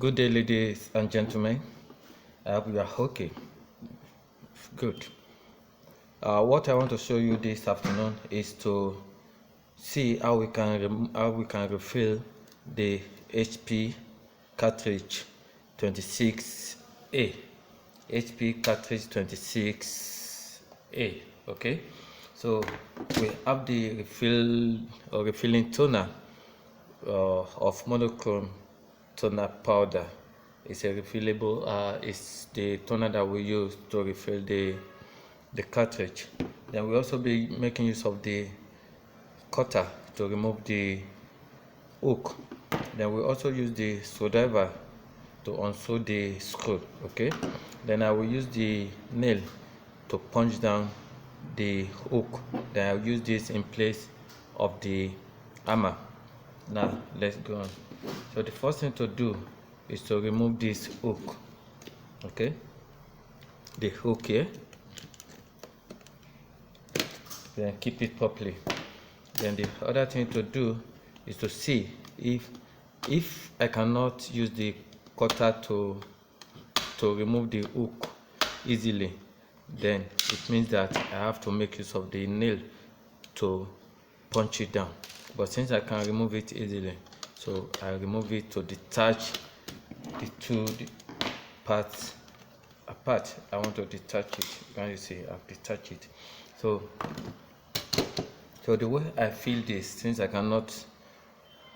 Good day, ladies and gentlemen. I hope you are okay. Good. What I want to show you this afternoon is to see how we can refill the HP cartridge 26A. HP cartridge 26A. Okay. So we have the refilling toner of monochrome toner powder. It's a refillable. It's the toner that we use to refill the cartridge. Then we also be making use of the cutter to remove the hook. Then we also use the screwdriver to unscrew the screw. Okay. Then I will use the nail to punch down the hook. Then I'll use this in place of the hammer. Now let's go on. So the first thing to do is to remove this hook. Okay, the hook here. Then keep it properly. Then the other thing to do is to see if I cannot use the cutter to remove the hook easily, then it means that I have to make use of the nail to punch it down. But since I can remove it easily, so I remove it to detach the two parts apart. I want to detach it. Can you see? I've detached it. So the way I feel this, since I cannot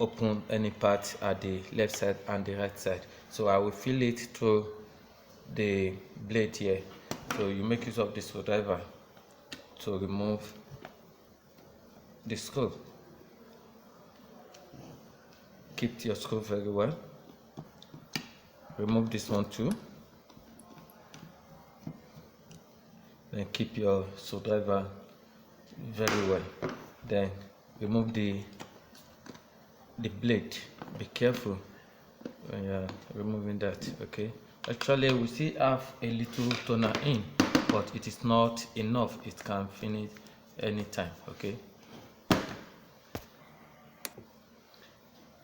open any part at the left side and the right side, so I will feel it through the blade here. So you make use of the screwdriver to remove the screw. Keep your screw very well. Remove this one too. Then keep your screwdriver very well. Then remove the blade. Be careful when you're removing that. Okay. Actually, we still have a little toner in, but it is not enough. It can finish anytime. Okay.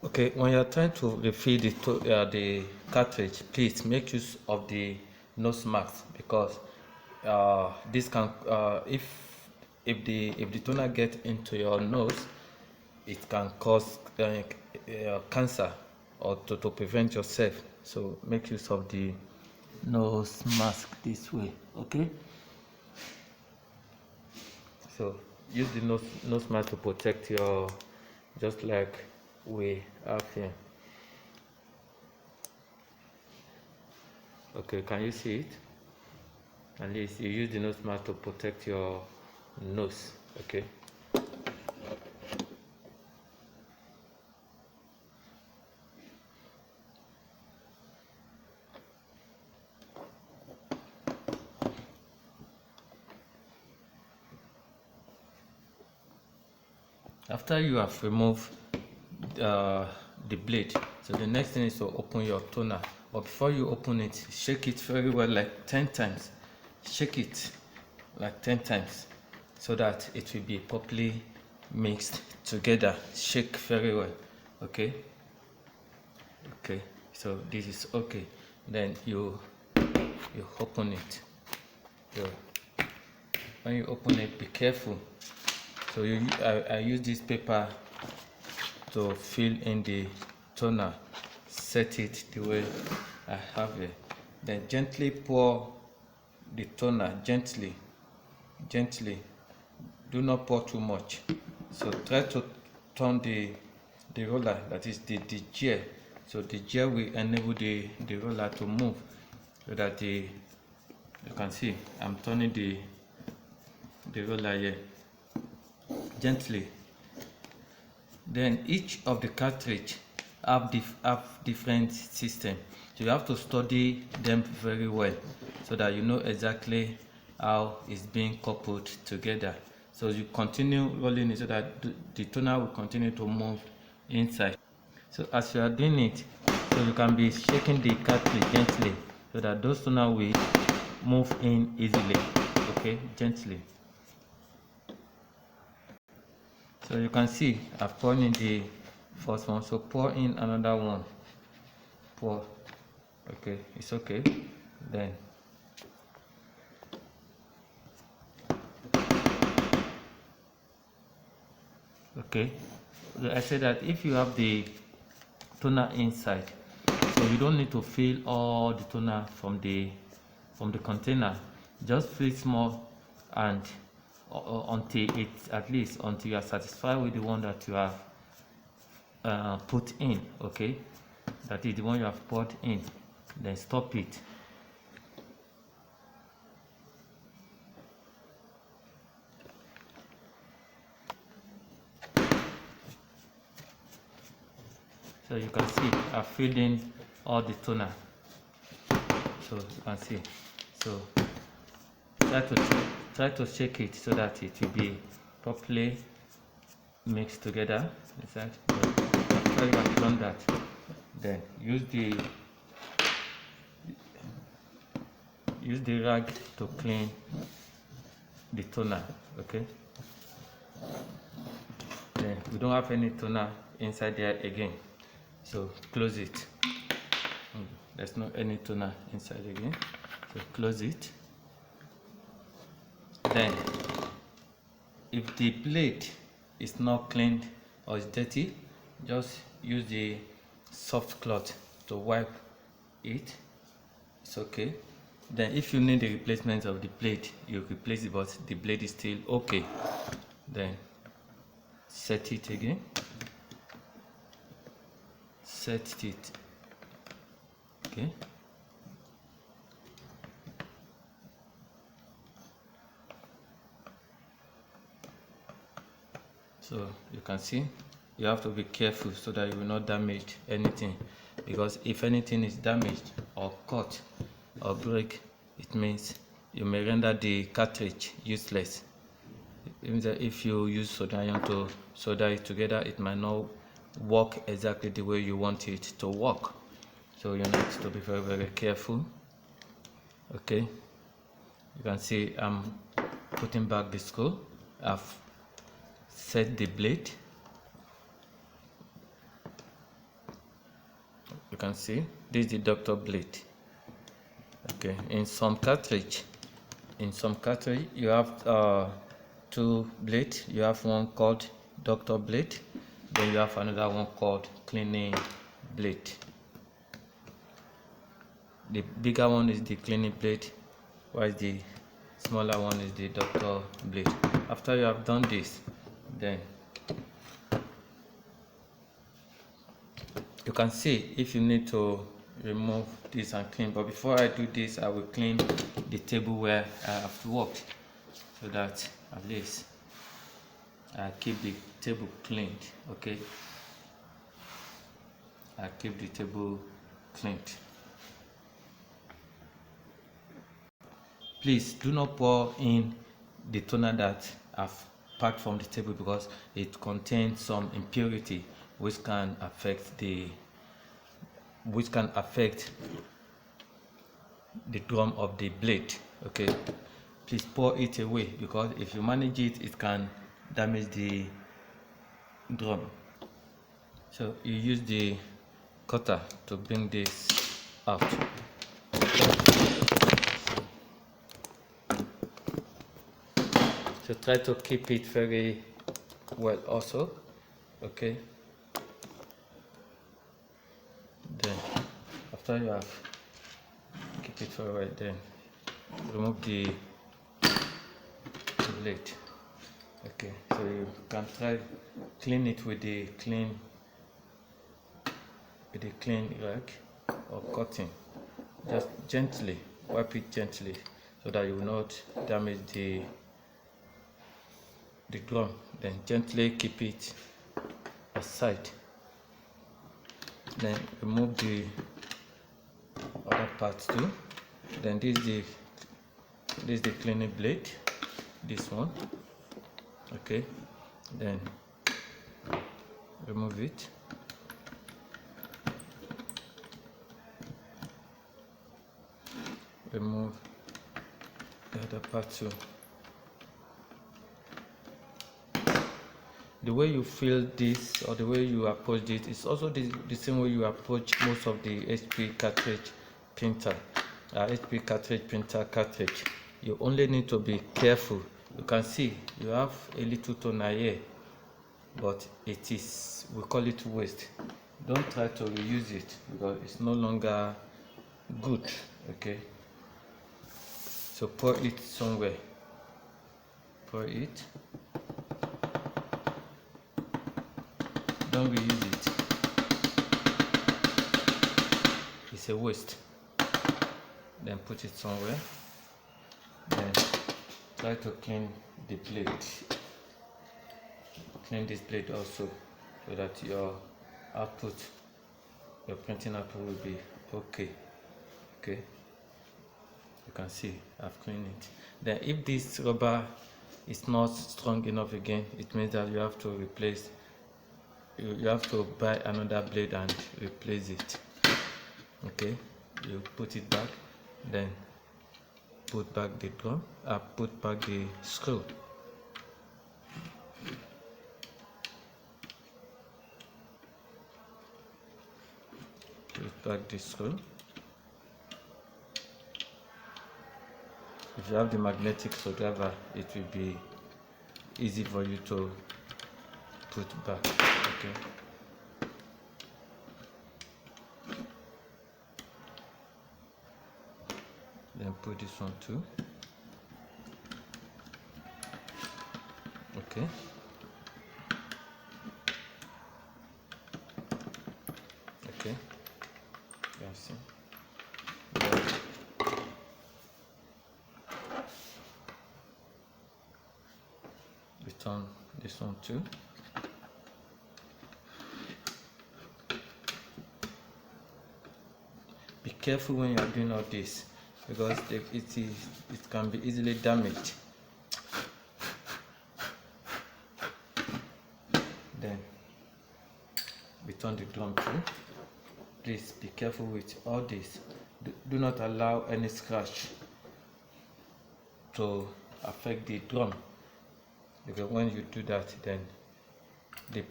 Okay, when you're trying to refill the cartridge, please make use of the nose mask, because this can if the toner gets into your nose, it can cause cancer, or to prevent yourself. So make use of the nose mask this way. Okay, so use the nose mask to protect your, just like we have here. Okay, can you see it? At least you use the nose mask to protect your nose. Okay. After you have removed the blade, so the next thing is to open your toner. But before you open it, shake it very well, like 10 times. Shake it like 10 times so that it will be properly mixed together. Shake very well. Okay. Okay, so this is okay. Then you open it. So when you open it, be careful. So I use this paper to fill in the toner. Set it the way I have it. Then gently pour the toner. Gently. Do not pour too much. So try to turn the roller, that is the gear. So the gear will enable the roller to move, so that you can see I'm turning the roller here gently. Then each of the cartridge have different system, so you have to study them very well so that you know exactly how it's being coupled together. So you continue rolling it so that the toner will continue to move inside. So as you are doing it, so you can be shaking the cartridge gently so that those toner will move in easily. Okay, gently. So you can see I've poured in the first one, so pour in another one. Pour. Okay, it's okay. Then okay, I said that if you have the toner inside, so you don't need to fill all the toner from the container. Just fill small, and until you are satisfied with the one that you have put in. Okay, that is the one you have put in, then stop it. So you can see I've filled in all the toner, so you can see. So try to shake it so that it will be properly mixed together inside. After you have done that, then use the rag to clean the toner. Okay, then we don't have any toner inside there again, so close it. There's no any toner inside again, so close it. Then if the plate is not cleaned or is dirty, just use the soft cloth to wipe it. It's okay. Then if you need the replacement of the plate, you replace it, but the blade is still okay, then set it again. Set it. Okay, so you can see you have to be careful so that you will not damage anything, because if anything is damaged or cut or break, it means you may render the cartridge useless. It means that if you use soda iron to solder it together, it might not work exactly the way you want it to work. So you need to be very, very careful. Okay, you can see I'm putting back the screw. I've set the blade. You can see this is the doctor blade. Okay, in some cartridge you have two blades. You have one called doctor blade, then you have another one called cleaning blade. The bigger one is the cleaning blade, while the smaller one is the doctor blade. After you have done this, then you can see if you need to remove this and clean. But before I do this, I will clean the table where I have worked, so that at least I keep the table cleaned. Okay, I keep the table cleaned. Please do not pour in the toner that I've packed from the table, because it contains some impurity which can affect the drum of the blade. Okay, please pour it away, because if you manage it, it can damage the drum. So you use the cutter to bring this out. So try to keep it very well also. Okay, then after you have keep it very well, then remove the blade. Okay, so you can try clean it with the clean rag or cotton. Just gently wipe it gently, so that you will not damage the drum. Then gently keep it aside. Then remove the other parts too. Then this is the cleaning blade, this one. Okay, then remove it. Remove the other part too. The way you feel this, or the way you approach it, is also the same way you approach most of the HP cartridge printer, HP cartridge printer cartridge, you only need to be careful. You can see you have a little toner here, but it is, we call it waste. Don't try to reuse it because it's no longer good. Okay, so pour it somewhere, pour it, don't reuse it, it's a waste. Then put it somewhere, then try to clean the plate, clean this plate also, so that your output, your printing output will be okay. Okay, you can see I've cleaned it. Then if this rubber is not strong enough again, it means that you have to replace, you have to buy another blade and replace it. Okay, you put it back, then put back the drum, put back the screw. Put back the screw. If you have the magnetic screwdriver, it will be easy for you to put back. Okay. Then put this one too. Okay. Okay. You see. Then return this one too. Be careful when you are doing all this, because it can be easily damaged. Then return the drum too. Please be careful with all this. Do not allow any scratch to affect the drum, because when you do that, then the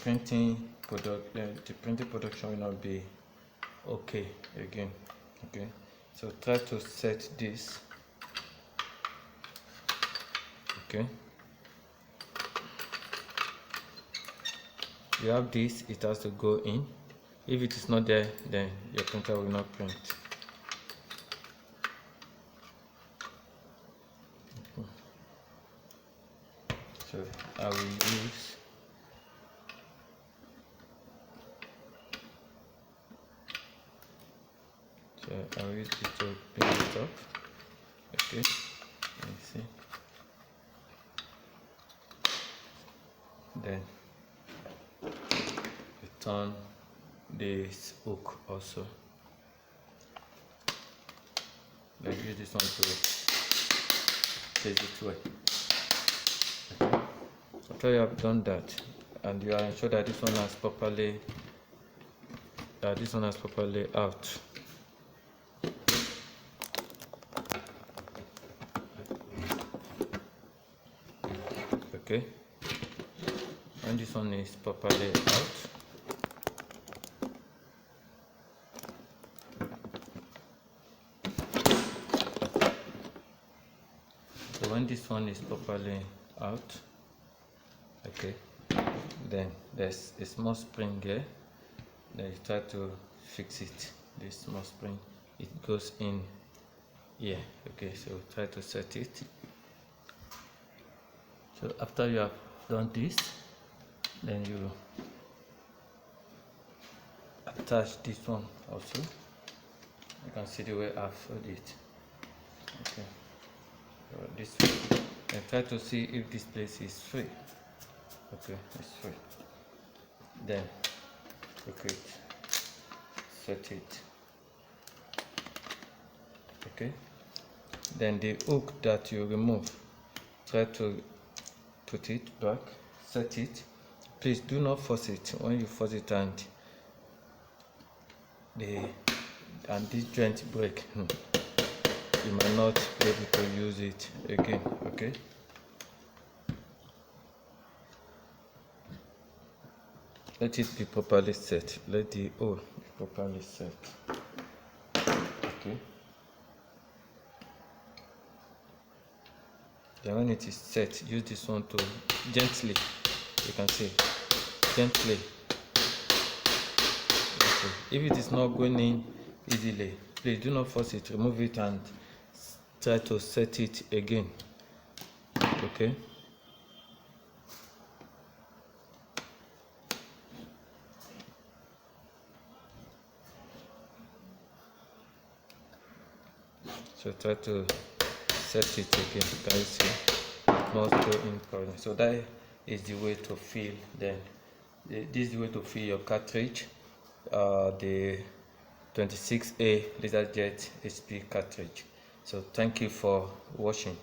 printing production will not be okay again. Okay, so try to set this. Okay, you have this, it has to go in. If it is not there, then your printer will not print. So I will use it to bring it up. Okay, let me see. Then return this hook also. Then use this one to place it well. Okay. After you have done that, and you are ensure that this one has properly out. Okay, when this one is properly out, so when this one is properly out, okay, then there's a small spring here. Then you try to fix it. This small spring, it goes in here. Okay, so try to set it. So after you have done this, then you attach this one also. You can see the way I've folded it. Okay, so this way, and try to see if this place is free. Okay, it's free. Then hook it, set it. Okay, then the hook that you remove, try to put it back, set it. Please do not force it. When you force it and this joint break, you might not be able to use it again. Okay, let it be properly set. Let the hole be properly set. okay. Then when it is set, use this one to gently, you can see, gently. Okay. If it is not going in easily, please do not force it, remove it and try to set it again. Okay. So try to set it again. Can you see? Not go in correct. So that is the way to fill. Then this is the way to fill your cartridge, the 26A LaserJet HP cartridge. So thank you for watching.